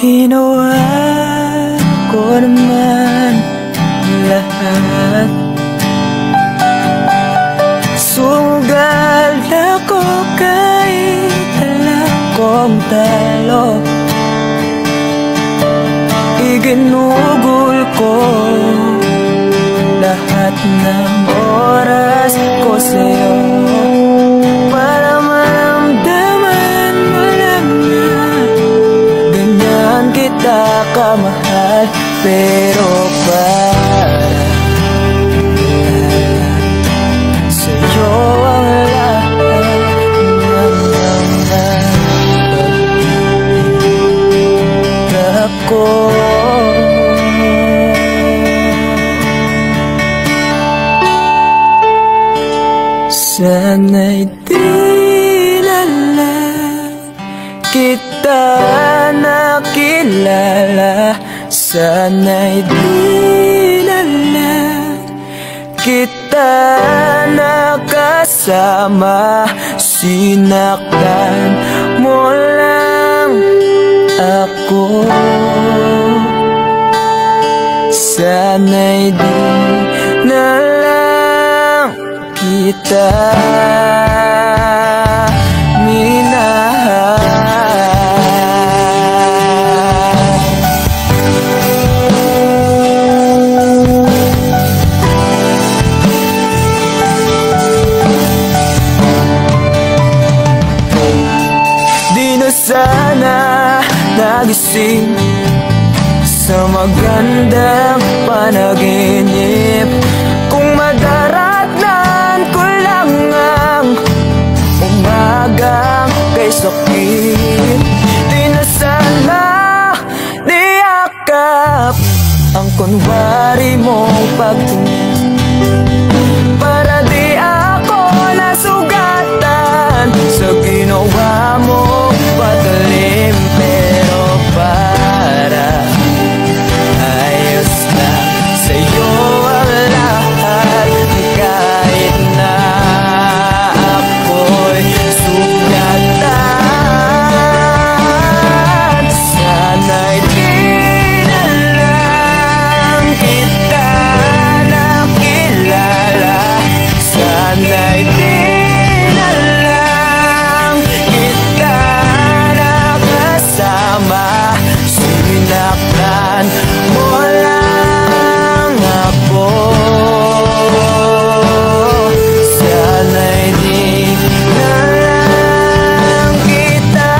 Ginawa ko naman lahat. Sugal ako kahit alam kong talo. Iginugol ko lahat ng oras ko sa'yo para maramdaman mo lang na ganyan kita kamahal. Pero para sa'yo ang lahat ng mga pag-ibig ko. Sana'y di na lang kita nakilala. Sana'y di na lang kita nakasama. Sinaktan mo lang ako. Sana'y di na lang kita minahal. Di na sana nagising sa magandang panaginip kung madaratnan ko lang ang umagang kay sakit. Di na sana niyakap ang kunwari mong pagtingin para di ako nasugatan sa ginawa mong patalim. Pero para ayos na sa'yo ang lahat kahit na ako'y sugatan. Sana'y di na lang kita nakilala. Sana'y di na lang kita nakasama. Sinaktan mo lang ako. Sana'y di na lang kita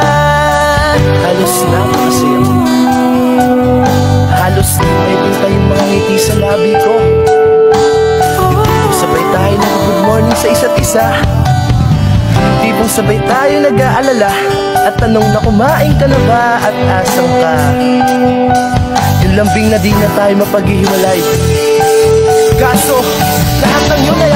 minahal. Halos na kasi ako. Halos na may pinta yung mga ngiti sa labi ko. Sabay tayo ng good morning sa isa't isa. Tipong sabay tayo nag-aalala at tanong na kumain ka na ba at asan ka. Yung lambing na di na tayo mapaghihiwalay. Kaso lahat ng yun ay